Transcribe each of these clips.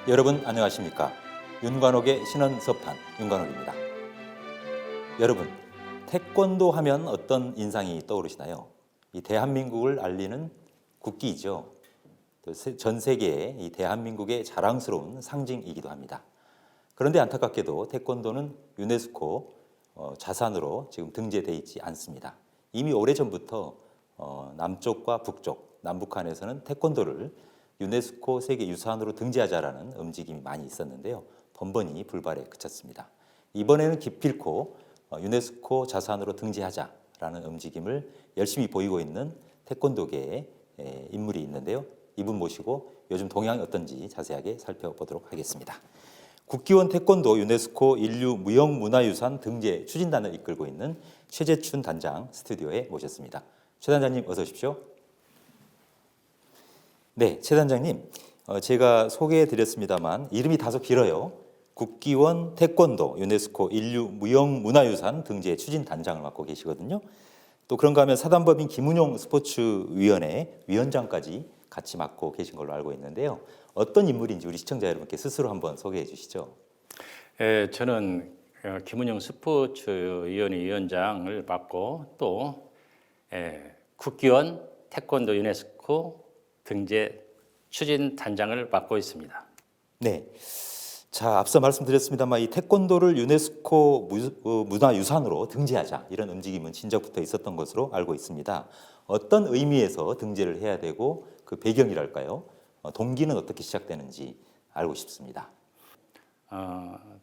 여러분 안녕하십니까? 윤관옥의 신원서판 윤관옥입니다. 여러분, 태권도 하면 어떤 인상이 떠오르시나요? 이 대한민국을 알리는 국기이죠. 또 전 세계에 이 대한민국의 자랑스러운 상징이기도 합니다. 그런데 안타깝게도 태권도는 유네스코 자산으로 지금 등재되어 있지 않습니다. 이미 오래전부터 남쪽과 북쪽, 남북한에서는 태권도를 유네스코 세계유산으로 등재하자라는 움직임이 많이 있었는데요. 번번이 불발에 그쳤습니다. 이번에는 기필코 유네스코 자산으로 등재하자라는 움직임을 열심히 보이고 있는 태권도계의 인물이 있는데요. 이분 모시고 요즘 동향이 어떤지 자세하게 살펴보도록 하겠습니다. 국기원 태권도 유네스코 인류 무형문화유산 등재 추진단을 이끌고 있는 최재춘 단장 스튜디오에 모셨습니다. 최 단장님 어서 오십시오. 네, 최 단장님, 제가 소개해드렸습니다만 이름이 다소 길어요. 국기원 태권도 유네스코 인류 무형문화유산 등재 추진단장을 맡고 계시거든요. 또 그런가 하면 사단법인 김은용 스포츠위원회 위원장까지 같이 맡고 계신 걸로 알고 있는데요. 어떤 인물인지 우리 시청자 여러분께 스스로 한번 소개해 주시죠. 저는 김은용 스포츠위원회 위원장을 맡고 또 국기원 태권도 유네스코 등재 추진 단장을 맡고 있습니다. 네. 자, 앞서 말씀드렸습니다만 이 태권도를 유네스코 문화유산으로 등재하자 이런 움직임은 진작부터 있었던 것으로 알고 있습니다. 어떤 의미에서 등재를 해야 되고 그 배경이랄까요? 동기는 어떻게 시작되는지 알고 싶습니다.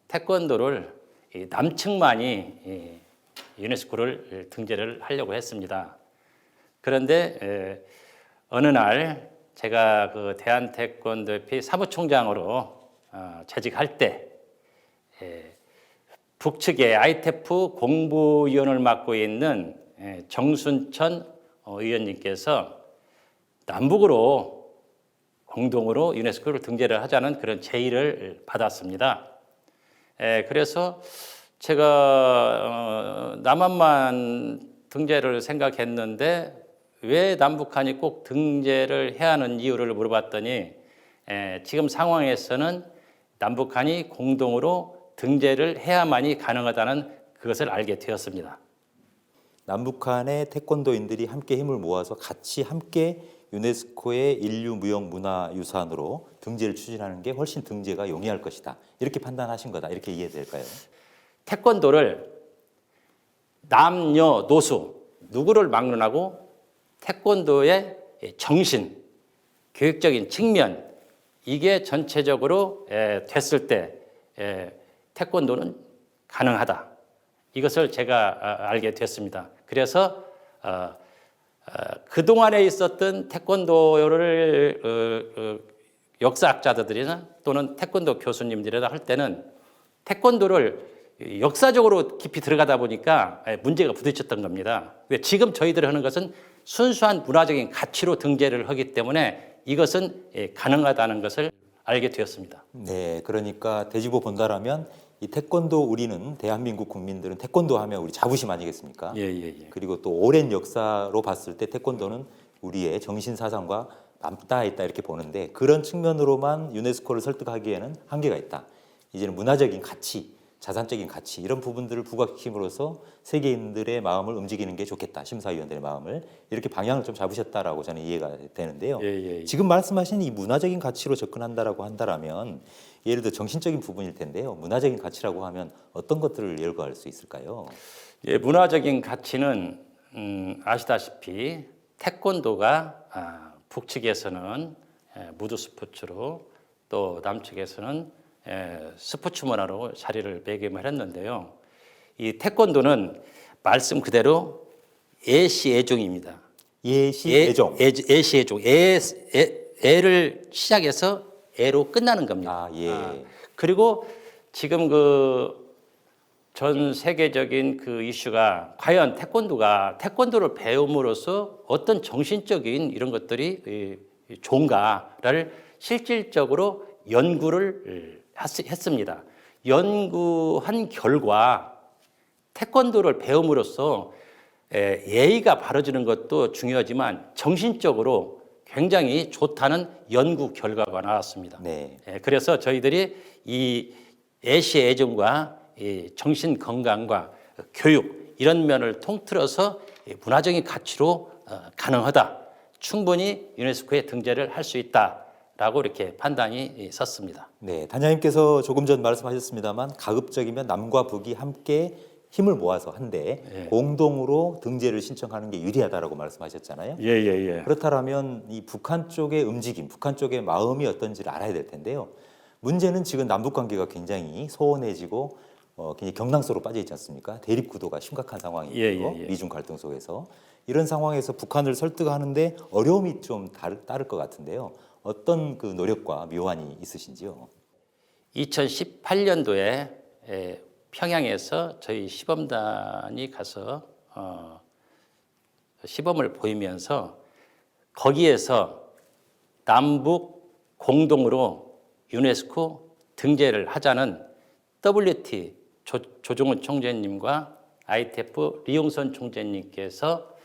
태권도를 남측만이 유네스코를 등재를 하려고 했습니다. 그런데 어느 날 제가 그 대한태권도협회 사무총장으로 재직할 때 북측의 ITF 공부위원을 맡고 있는 정순천 의원님께서 남북으로 공동으로 유네스코를 등재를 하자는 그런 제의를 받았습니다. 그래서 제가 남한만 등재를 생각했는데 왜 남북한이 꼭 등재를 해야 하는 이유를 물어봤더니 지금 상황에서는 남북한이 공동으로 등재를 해야만이 가능하다는 그것을 알게 되었습니다. 남북한의 태권도인들이 함께 힘을 모아서 같이 함께 유네스코의 인류 무형문화유산으로 등재를 추진하는 게 훨씬 등재가 용이할 것이다. 이렇게 판단하신 거다. 이렇게 이해될까요? 태권도를 남녀노소 누구를 막론하고 태권도의 정신, 교육적인 측면 이게 전체적으로 됐을 때 태권도는 가능하다. 이것을 제가 알게 됐습니다. 그래서 그동안에 있었던 태권도를 역사학자들이나 또는 태권도 교수님들이나 할 때는 태권도를 역사적으로 깊이 들어가다 보니까 문제가 부딪혔던 겁니다. 근데 지금 저희들이 하는 것은 순수한 문화적인 가치로 등재를 하기 때문에 이것은 가능하다는 것을 알게 되었습니다. 네, 그러니까 되짚어 본다라면 이 태권도 우리는 대한민국 국민들은 태권도 하면 우리 자부심 아니겠습니까? 예. 그리고 또 오랜 역사로 봤을 때 태권도는 우리의 정신 사상과 맞닿아 있다 이렇게 보는데 그런 측면으로만 유네스코를 설득하기에는 한계가 있다. 이제는 문화적인 가치, 자산적인 가치 이런 부분들을 부각시킴으로써 세계인들의 마음을 움직이는 게 좋겠다. 심사위원들의 마음을 이렇게 방향을 좀 잡으셨다라고 저는 이해가 되는데요. 예. 지금 말씀하신 이 문화적인 가치로 접근한다라고 한다라면 예를 들어 정신적인 부분일 텐데요. 문화적인 가치라고 하면 어떤 것들을 열거할 수 있을까요? 예, 문화적인 가치는 아시다시피 태권도가 북측에서는 무드 스포츠로 또 남측에서는 스포츠 문화로 자리를 매김했는데요. 이 태권도는 말씀 그대로 애시애종입니다. 예시애종. 애시애종. 애를 시작해서 애로 끝나는 겁니다. 그리고 지금 그 전 세계적인 그 이슈가 과연 태권도를 배움으로써 어떤 정신적인 이런 것들이 좋은가를 실질적으로 연구를 했습니다. 연구한 결과 태권도를 배움으로써 예의가 바로지는 것도 중요하지만 정신적으로 굉장히 좋다는 연구 결과가 나왔습니다. 네. 그래서 저희들이 이 애시 애정과 이 정신 건강과 교육 이런 면을 통틀어서 문화적인 가치로 가능하다. 충분히 유네스코에 등재를 할 수 있다라고 이렇게 판단이 섰습니다. 네, 단장님께서 조금 전 말씀하셨습니다만 가급적이면 남과 북이 함께 힘을 모아서 한데 공동으로 등재를 신청하는 게 유리하다라고 말씀하셨잖아요. 예. 그렇다면 이 북한 쪽의 움직임, 북한 쪽의 마음이 어떤지를 알아야 될 텐데요. 문제는 지금 남북 관계가 굉장히 소원해지고 굉장히 경랑소로 빠져 있지 않습니까? 대립 구도가 심각한 상황이고 미중 갈등 속에서 이런 상황에서 북한을 설득하는데 어려움이 좀 따를 것 같은데요. 어떤 그 노력과 묘안이 있으신지요? 2018년도에 평양에서 저희 시범단이 가서 시범을 보이면서 거기에서 남북 공동으로 유네스코 등재를 하자는 WT 조종훈 총재님과 ITF 리용선 총재님께서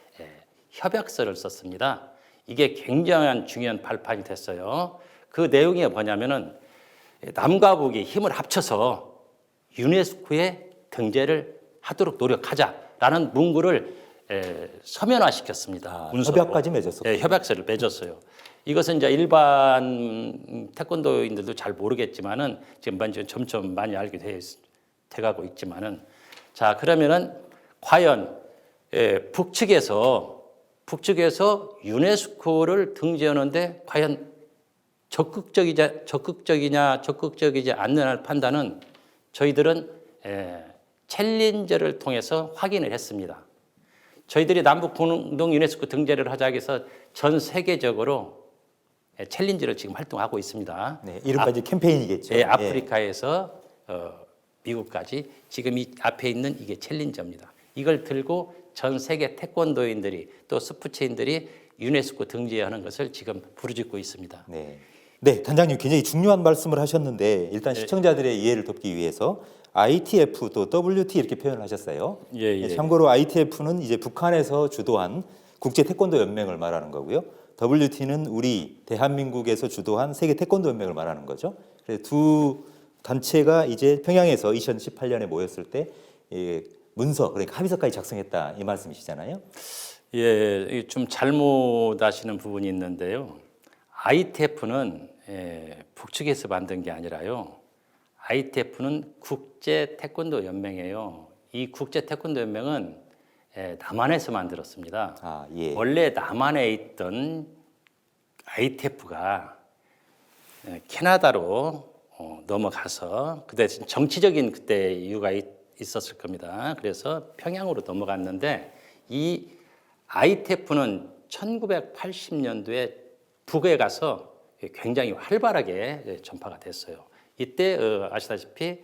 협약서를 썼습니다. 이게 굉장한 중요한 발판이 됐어요. 그 내용이 뭐냐면은 남과 북이 힘을 합쳐서 유네스코에 등재를 하도록 노력하자라는 문구를 서면화시켰습니다. 협약까지 맺었었고. 네, 협약서를 맺었어요. 이것은 이제 일반 태권도인들도 잘 모르겠지만은 지금 점점 많이 알게 돼가고 있지만은 자 그러면은 과연 북측에서 유네스코를 등재하는데 과연 적극적이지 않느냐를 판단은 저희들은 챌린저를 통해서 확인을 했습니다. 저희들이 남북 공동 유네스코 등재를 하자고 해서 전 세계적으로 챌린저를 지금 활동하고 있습니다. 네, 이른바 이제 캠페인이겠죠. 네, 아프리카에서 미국까지 지금 이 앞에 있는 이게 챌린저입니다. 이걸 들고 전 세계 태권도인들이 또 스포츠인들이 유네스코 등재하는 것을 지금 부르짖고 있습니다. 네. 네, 단장님 굉장히 중요한 말씀을 하셨는데 일단 시청자들의 이해를 돕기 위해서 ITF 또 WT 이렇게 표현을 하셨어요. 참고로 ITF는 이제 북한에서 주도한 국제 태권도 연맹을 말하는 거고요. WT는 우리 대한민국에서 주도한 세계 태권도 연맹을 말하는 거죠. 그래서 두 단체가 이제 평양에서 2018년에 모였을 때 문서 그러니까 합의서까지 작성했다 이 말씀이시잖아요. 예, 좀 잘못하시는 부분이 있는데요. ITF는 북측에서 만든 게 아니라요. ITF는 국제 태권도 연맹이에요. 이 국제 태권도 연맹은 남한에서 만들었습니다. 원래 남한에 있던 ITF가 캐나다로 넘어가서 그때 정치적인 그때 이유가 있었을 겁니다. 그래서 평양으로 넘어갔는데 이 ITF는 1980년도에 북에 가서 굉장히 활발하게 전파가 됐어요. 이때 아시다시피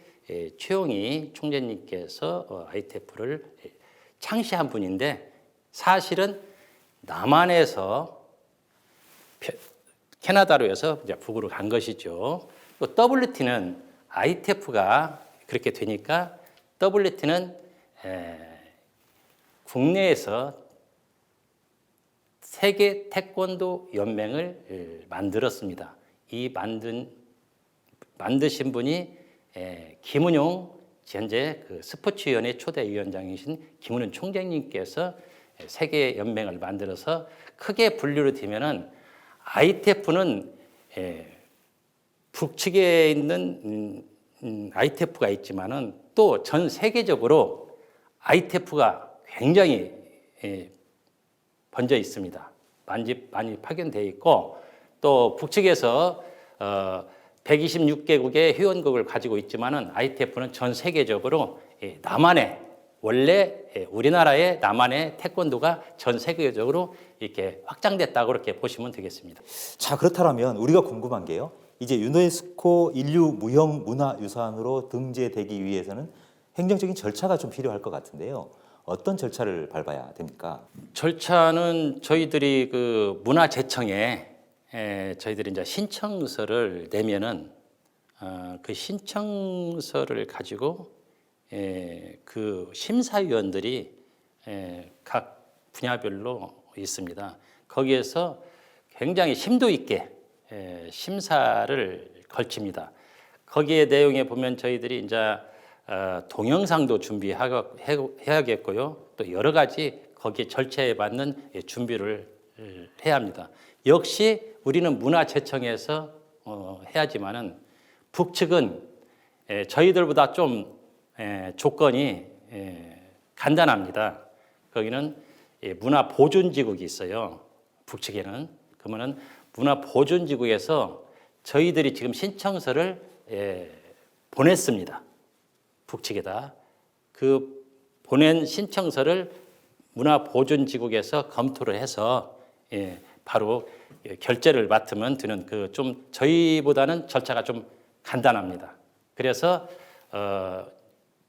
최용희 총재님께서 ITF를 창시한 분인데 사실은 남한에서 캐나다로 해서 이제 북으로 간 것이죠. 또 WT는 ITF가 그렇게 되니까 WT는 국내에서 세계 태권도 연맹을 만들었습니다. 이 만드신 분이 김은용 현재 그 스포츠위원회 초대위원장이신 김은용 총장님께서 세계 연맹을 만들어서 크게 분류를 되면은 ITF는 북측에 있는 ITF가 있지만은 또 전 세계적으로 ITF가 굉장히 번져 있습니다. 많이 파견되어 있고 또 북측에서 126개국의 회원국을 가지고 있지만은 ITF는 전 세계적으로 남한의 원래 우리나라의 남한의 태권도가 전 세계적으로 이렇게 확장됐다고 그렇게 보시면 되겠습니다. 자, 그렇다면 우리가 궁금한 게요. 이제 유네스코 인류 무형 문화유산으로 등재되기 위해서는 행정적인 절차가 좀 필요할 것 같은데요. 어떤 절차를 밟아야 됩니까? 절차는 저희들이 그 문화재청에 저희들이 이제 신청서를 내면은 그 신청서를 가지고 그 심사위원들이 각 분야별로 있습니다. 거기에서 굉장히 심도 있게 심사를 걸칩니다. 거기에 내용에 보면 저희들이 이제 동영상도 준비해야겠고요. 또 여러 가지 거기에 절차에 맞는 준비를 해야 합니다. 역시 우리는 문화재청에서 해야지만은 북측은 저희들보다 좀 조건이 간단합니다. 거기는 문화보존지국이 있어요. 북측에는. 그러면은 문화보존지국에서 저희들이 지금 신청서를 보냈습니다. 북측에다. 그 보낸 신청서를 문화보존지국에서 검토를 해서 바로 결재를 맡으면 되는 그 좀 저희보다는 절차가 좀 간단합니다. 그래서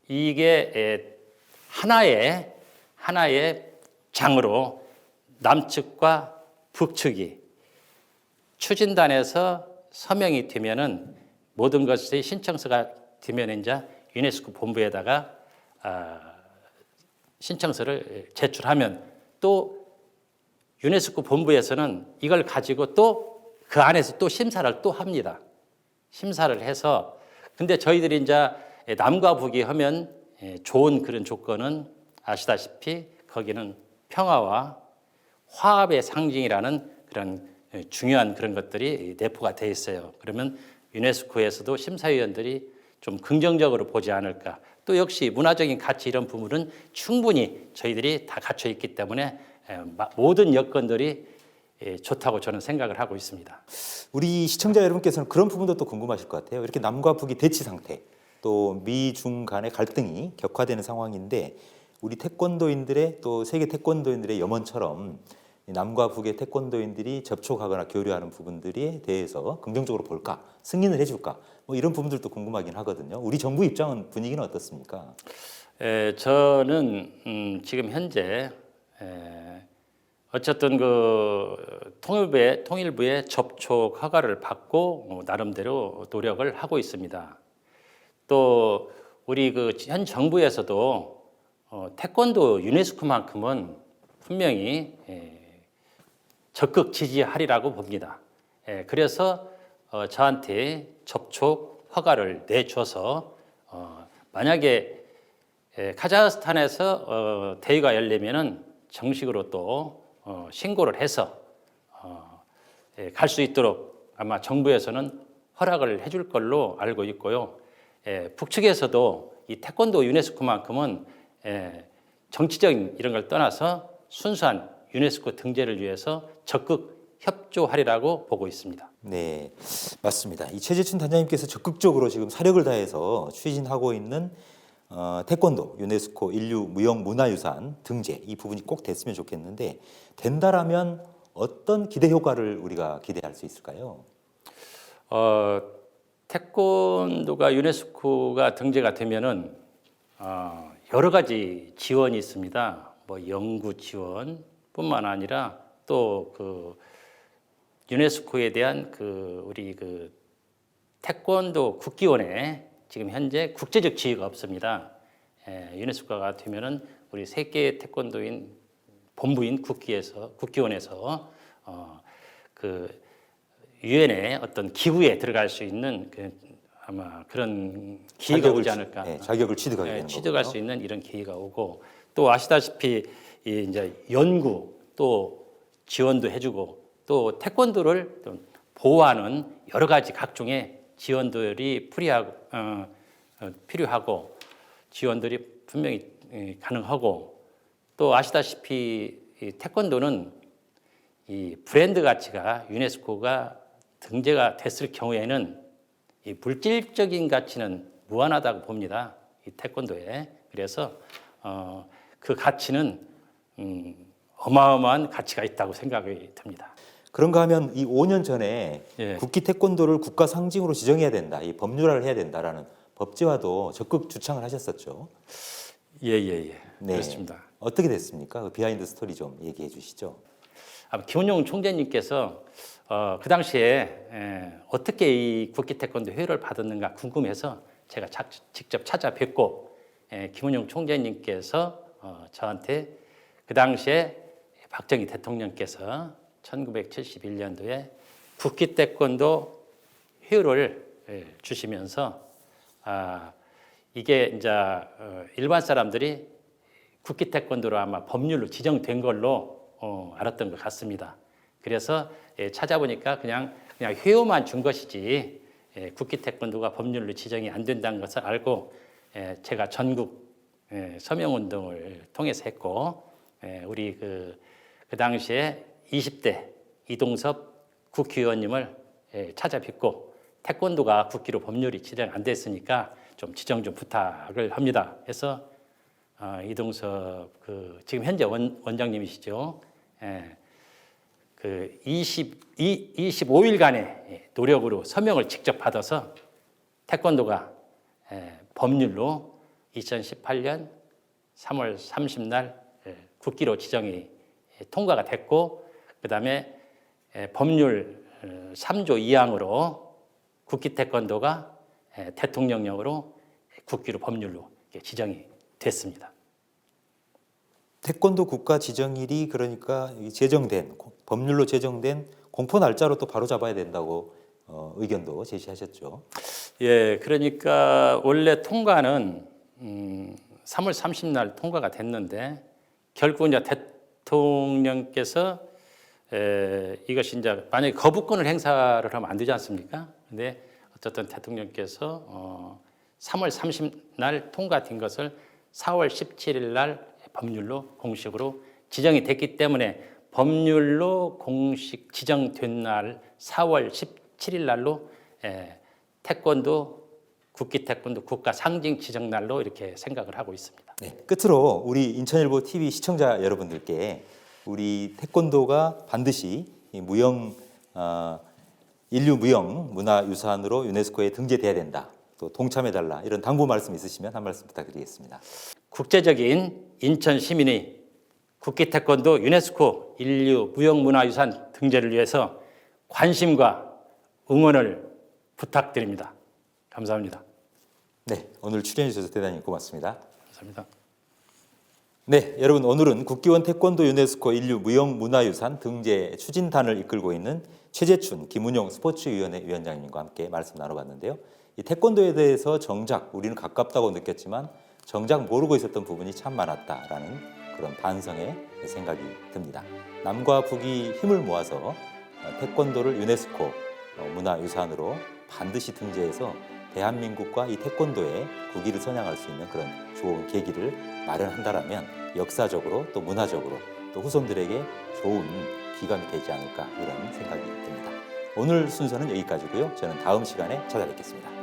이게 하나의 장으로 남측과 북측이 추진단에서 서명이 되면은 모든 것이 신청서가 되면 이제 유네스코 본부에다가 신청서를 제출하면 또 유네스코 본부에서는 이걸 가지고 또 그 안에서 또 심사를 또 합니다. 심사를 해서 근데 저희들이 이제 남과 북이 하면 좋은 그런 조건은 아시다시피 거기는 평화와 화합의 상징이라는 그런 중요한 그런 것들이 내포가 돼 있어요. 그러면 유네스코에서도 심사위원들이 좀 긍정적으로 보지 않을까. 또 역시 문화적인 가치 이런 부분은 충분히 저희들이 다 갖춰 있기 때문에 모든 여건들이 좋다고 저는 생각을 하고 있습니다. 우리 시청자 여러분께서는 그런 부분도 또 궁금하실 것 같아요. 이렇게 남과 북이 대치 상태, 또 미중 간의 갈등이 격화되는 상황인데 우리 태권도인들의 또 세계 태권도인들의 염원처럼 남과 북의 태권도인들이 접촉하거나 교류하는 부분들에 대해서 긍정적으로 볼까, 승인을 해줄까, 뭐 이런 부분들도 궁금하긴 하거든요. 우리 정부 입장은 분위기는 어떻습니까? 저는 지금 현재 어쨌든 그 통일부의 접촉 허가를 받고 나름대로 노력을 하고 있습니다. 또 우리 그 현 정부에서도 태권도 유네스코만큼은 분명히 적극 지지하리라고 봅니다. 그래서 저한테 접촉 허가를 내줘서 만약에 카자흐스탄에서 대회가 열리면은 정식으로 또 신고를 해서 갈 수 있도록 아마 정부에서는 허락을 해줄 걸로 알고 있고요. 북측에서도 이 태권도 유네스코만큼은 정치적인 이런 걸 떠나서 순수한 유네스코 등재를 위해서 적극 협조하리라고 보고 있습니다. 네, 맞습니다. 이 최재춘 단장님께서 적극적으로 지금 사력을 다해서 추진하고 있는 태권도 유네스코 인류 무형 문화유산 등재 이 부분이 꼭 됐으면 좋겠는데 된다라면 어떤 기대 효과를 우리가 기대할 수 있을까요? 태권도가 유네스코가 등재가 되면은 여러 가지 지원이 있습니다. 뭐 연구 지원뿐만 아니라 또 그 유네스코에 대한 그 우리 그 태권도 국기원에 지금 현재 국제적 지위가 없습니다. 유네스코가 되면은 우리 세계 태권도인 본부인 국기원에서 그 유엔의 어떤 기구에 들어갈 수 있는 그 아마 그런 기회가 오지 않을까. 네, 자격을 취득하게 되는 취득할 거군요. 수 있는 이런 기회가 오고 또 아시다시피 이 이제 연구 또 지원도 해주고 또 태권도를 또 보호하는 여러 가지 각종의 지원들이 필요하고 지원들이 분명히 가능하고 또 아시다시피 이 태권도는 이 브랜드 가치가 유네스코가 등재가 됐을 경우에는 이 물질적인 가치는 무한하다고 봅니다. 이 태권도에. 그래서 그 가치는 어마어마한 가치가 있다고 생각이 듭니다. 그런가 하면 이 5년 전에 예. 국기 태권도를 국가 상징으로 지정해야 된다, 이 법률화를 해야 된다라는 법제화도 적극 주창을 하셨었죠. 네. 그렇습니다. 어떻게 됐습니까? 그 비하인드 스토리 좀 얘기해 주시죠. 김은용 총재님께서 그 당시에 어떻게 이 국기 태권도 회유를 받았는가 궁금해서 제가 직접 찾아뵙고 김은용 총재님께서 저한테 그 당시에 박정희 대통령께서 1971년도에 국기 태권도 회율을 주시면서 이게 이제 일반 사람들이 국기 태권도로 아마 법률로 지정된 걸로 알았던 것 같습니다. 그래서 찾아보니까 그냥 회호만 준 것이지 국기 태권도가 법률로 지정이 안 된다는 것을 알고 제가 전국 서명 운동을 통해서 했고 우리 그 당시에 20대 이동섭 국회의원님을 찾아뵙고 태권도가 국기로 법률이 지정 안 됐으니까 좀 지정 좀 부탁을 합니다. 해서 이동섭 지금 현재 원장님이시죠. 그 25일간의 노력으로 서명을 직접 받아서 태권도가 법률로 2018년 3월 30날 국기로 지정이 통과가 됐고 그다음에 법률 3조 2항으로 국기 태권도가 대통령령으로 국기로 법률로 지정이 됐습니다. 태권도 국가 지정일이 그러니까 제정된 법률로 제정된 공포 날짜로 또 바로 잡아야 된다고 의견도 제시하셨죠. 예, 그러니까 원래 통과는 3월 30날 통과가 됐는데 결국 이제 대통령께서 이것이 이제 만약에 거부권을 행사를 하면 안 되지 않습니까? 근데 어쨌든 대통령께서 3월 30날 통과된 것을 4월 17일 날 법률로 공식으로 지정이 됐기 때문에 법률로 공식 지정된 날 4월 17일 날로 태권도 국기 태권도 국가 상징 지정 날로 이렇게 생각을 하고 있습니다. 네, 끝으로 우리 인천일보 TV 시청자 여러분들께 우리 태권도가 반드시 이 인류 무형 문화유산으로 유네스코에 등재돼야 된다. 또 동참해달라 이런 당부 말씀 있으시면 한 말씀 부탁드리겠습니다. 국제적인 인천 시민이 국기 태권도 유네스코 인류 무형문화유산 등재를 위해서 관심과 응원을 부탁드립니다. 감사합니다. 네, 오늘 출연해 주셔서 대단히 고맙습니다. 감사합니다. 네, 여러분 오늘은 국기원 태권도 유네스코 인류 무형문화유산 등재 추진단을 이끌고 있는 최재춘 김운용 스포츠위원회 위원장님과 함께 말씀 나눠봤는데요. 이 태권도에 대해서 정작 우리는 가깝다고 느꼈지만 정작 모르고 있었던 부분이 참 많았다라는 그런 반성의 생각이 듭니다. 남과 북이 힘을 모아서 태권도를 유네스코 문화유산으로 반드시 등재해서 대한민국과 이 태권도의 국위를 선양할 수 있는 그런 좋은 계기를 마련한다라면 역사적으로 또 문화적으로 또 후손들에게 좋은 기감이 되지 않을까 이런 생각이 듭니다. 오늘 순서는 여기까지고요. 저는 다음 시간에 찾아뵙겠습니다.